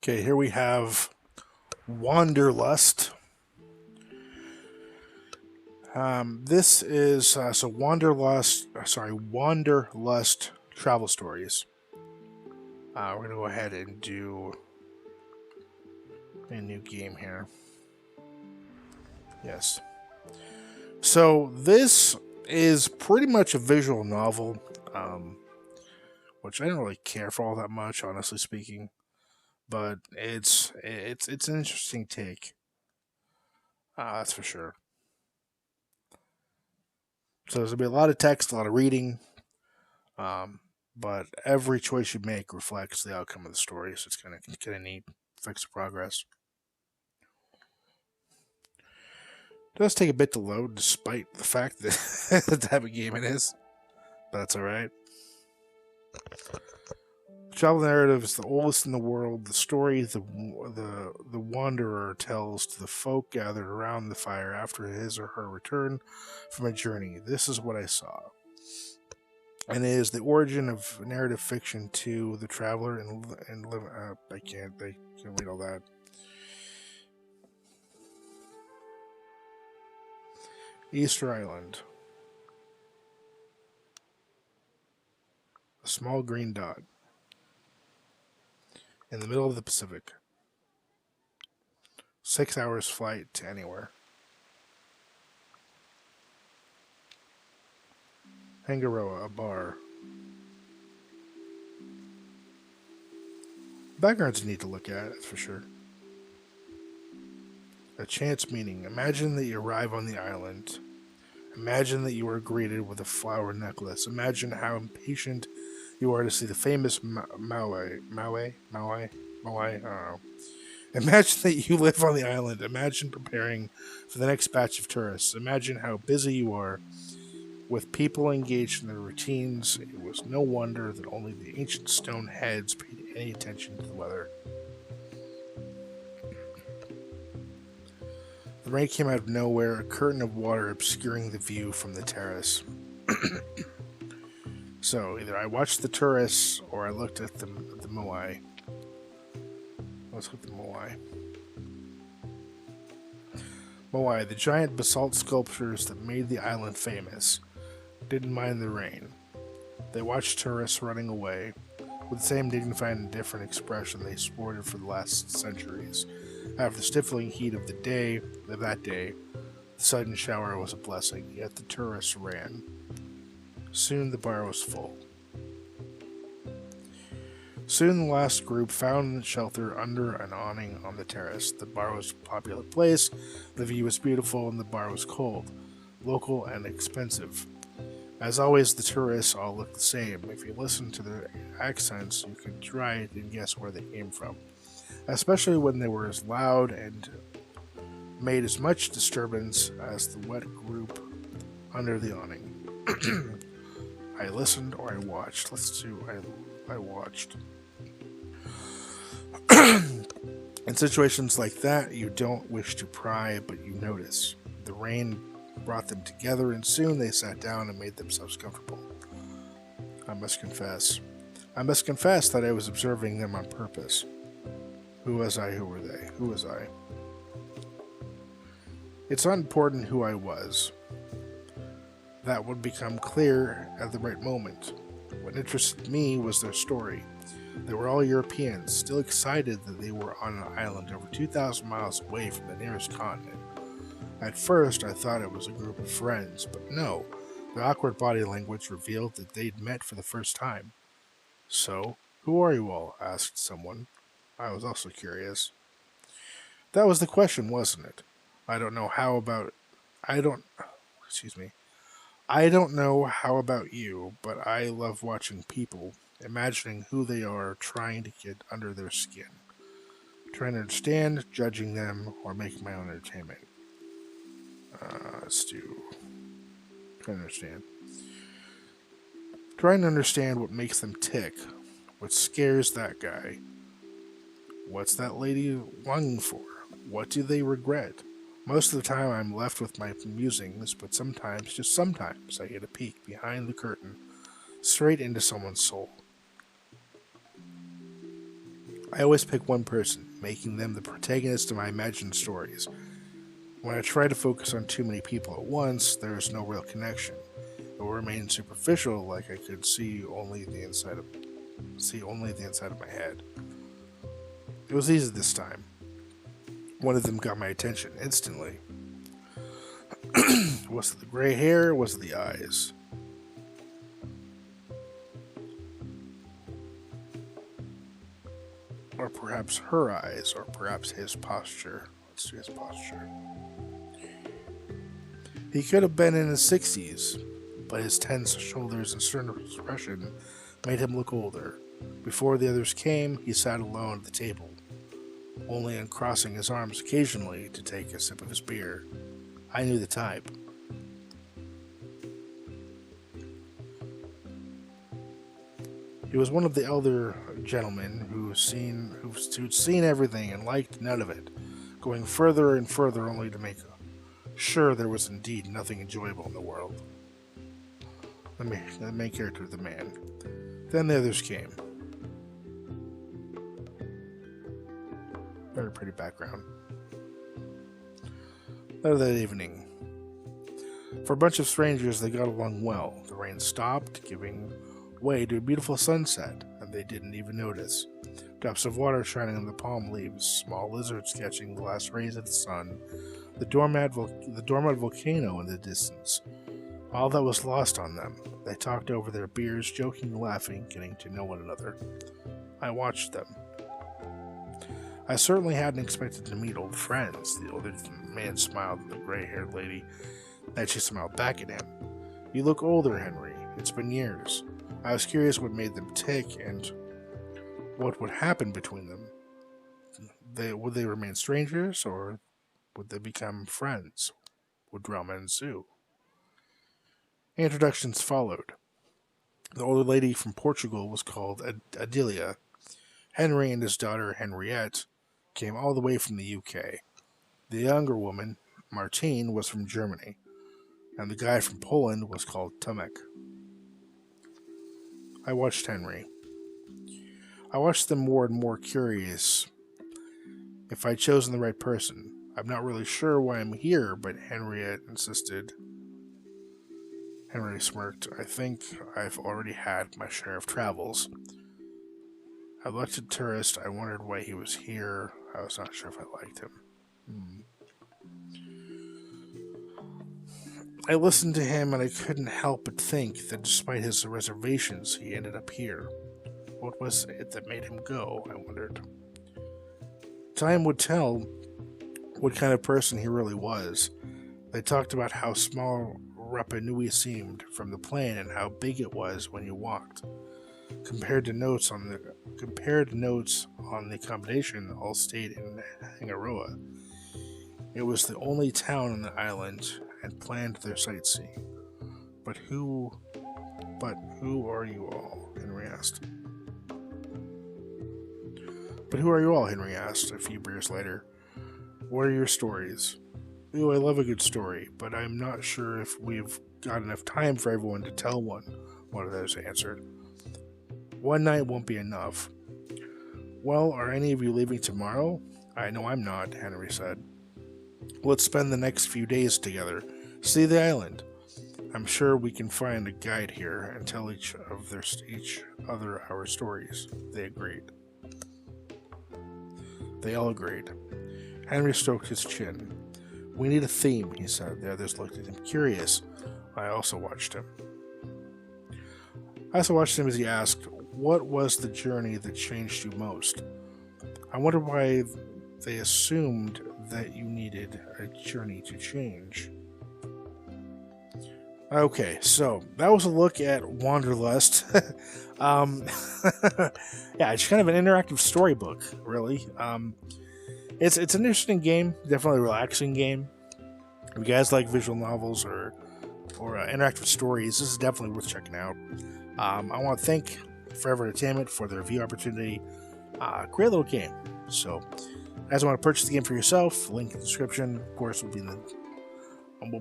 Okay, here we have Wanderlust. This is Wanderlust travel stories. We're gonna go ahead and do a new game here. Yes. So this is pretty much a visual novel, um, which I don't really care for all that much, honestly speaking. But it's an interesting take. That's for sure. So there's gonna be a lot of text, a lot of reading, um, but every choice you make reflects the outcome of the story. So it's kind of neat. Affects the progress. It does take a bit to load, despite the fact that the type of game it is, but that's all right. The travel narrative is the oldest in the world. The story the wanderer tells to the folk gathered around the fire after his or her return from a journey. This is what I saw, and it is the origin of narrative fiction to the traveler and live. I can't read all that. Easter Island, a small green dot in the middle of the Pacific. 6 hours flight to anywhere. Hangaroa, a bar. Background's neat to look at, that's for sure. A chance meeting. Imagine that you arrive on the island. Imagine that you are greeted with a flower necklace. Imagine how impatient you are to see the famous Maui. I don't know. Imagine that you live on the island. Imagine preparing for the next batch of tourists. Imagine how busy you are with people engaged in their routines. It was no wonder that only the ancient stone heads paid any attention to the weather. The rain came out of nowhere, a curtain of water obscuring the view from the terrace. So either I watched the tourists or I looked at the moai. Let's look at the moai. Moai, the giant basalt sculptures that made the island famous, didn't mind the rain. They watched tourists running away with the same dignified and different expression they sported for the last centuries. After the stifling heat of that day, the sudden shower was a blessing, yet the tourists ran. Soon the bar was full. Soon the last group found shelter under an awning on the terrace. The bar was a popular place, the view was beautiful, and the bar was cold, local, and expensive. As always, the tourists all looked the same. If you listen to their accents, you could try and guess where they came from, especially when they were as loud and made as much disturbance as the wet group under the awning. I listened or I watched. Let's do I watched. In situations like that, you don't wish to pry, but you notice. The rain brought them together, and soon they sat down and made themselves comfortable. I must confess that I was observing them on purpose. Who was I? Who were they? Who was I? It's not important who I was. That would become clear at the right moment. What interested me was their story. They were all Europeans, still excited that they were on an island over 2,000 miles away from the nearest continent. At first, I thought it was a group of friends, but no. Their awkward body language revealed that they'd met for the first time. So, who are you all? Asked someone. I was also curious. That was the question, wasn't it? I don't know how about... I don't... Excuse me. I don't know how about you, but I love watching people, imagining who they are, trying to get under their skin. Trying to understand, judging them, or making my own entertainment. Let's do... Trying to understand. Trying to understand what makes them tick. What scares that guy. What's that lady longing for? What do they regret? Most of the time I'm left with my musings, but sometimes, just sometimes, I get a peek behind the curtain, straight into someone's soul. I always pick one person, making them the protagonist of my imagined stories. When I try to focus on too many people at once, there is no real connection. It will remain superficial, like I could see only the inside of my head. It was easy this time. One of them got my attention instantly. Was it the gray hair? Was it the eyes? Or perhaps her eyes, or perhaps his posture. Let's do his posture. He could have been in his 60s, but his tense shoulders and stern expression made him look older. Before the others came, he sat alone at the table, only uncrossing his arms occasionally to take a sip of his beer. I knew the type. He was one of the elder gentlemen who'd seen everything and liked none of it, going further and further only to make sure there was indeed nothing enjoyable in the world. The main character, the man. Then the others came. Very pretty background. Later that evening, for a bunch of strangers, they got along well. The rain stopped, giving way to a beautiful sunset, and they didn't even notice. Drops of water shining on the palm leaves, small lizards catching the last rays of the sun, the dormant volcano in the distance. All that was lost on them. They talked over their beers, joking and laughing, getting to know one another. I watched them. I certainly hadn't expected to meet old friends. The older man smiled at the gray-haired lady, and she smiled back at him. You look older, Henry. It's been years. I was curious what made them tick and what would happen between them. Would they remain strangers, or would they become friends? Would drama ensue? Introductions followed. The older lady from Portugal was called Adelia. Henry and his daughter Henriette came all the way from the UK. The younger woman, Martine, was from Germany, and the guy from Poland was called Tomek. I watched Henry. I watched them more and more curious if I'd chosen the right person. I'm not really sure why I'm here, but Henriette insisted. Henry smirked. I think I've already had my share of travels. I looked at tourist. I wondered why he was here. I was not sure if I liked him. I listened to him and I couldn't help but think that despite his reservations, he ended up here. What was it that made him go, I wondered. Time would tell what kind of person he really was. They talked about how small Rapa Nui seemed from the plane and how big it was when you walked. Compared to notes on the accommodation, all stayed in Hangaroa. It was the only town on the island and planned their sightseeing. But who are you all? Henry asked. But who are you all? Henry asked a few beers later. What are your stories? Ooh, I love a good story, but I'm not sure if we've got enough time for everyone to tell one of those answered. One night won't be enough. Well, are any of you leaving tomorrow? I know I'm not, Henry said. Let's spend the next few days together. See the island. I'm sure we can find a guide here and tell each other our stories. They agreed. They all agreed. Henry stroked his chin. We need a theme, he said. The others looked at him curious. I also watched him. As he asked, what was the journey that changed you most? I wonder why they assumed that you needed a journey to change. Okay, so that was a look at Wanderlust. Yeah, it's kind of an interactive storybook, really. It's an interesting game, definitely a relaxing game. If you guys like visual novels or interactive stories, this is definitely worth checking out. I want to thank Forever Entertainment for the review opportunity. Great little game. So, as you want to purchase the game for yourself, link in the description, of course, will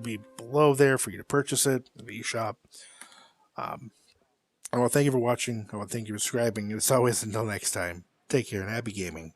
be below there for you to purchase it in the eShop. I want to thank you for watching. I want to thank you for subscribing. And as always, until next time, Take care and happy gaming.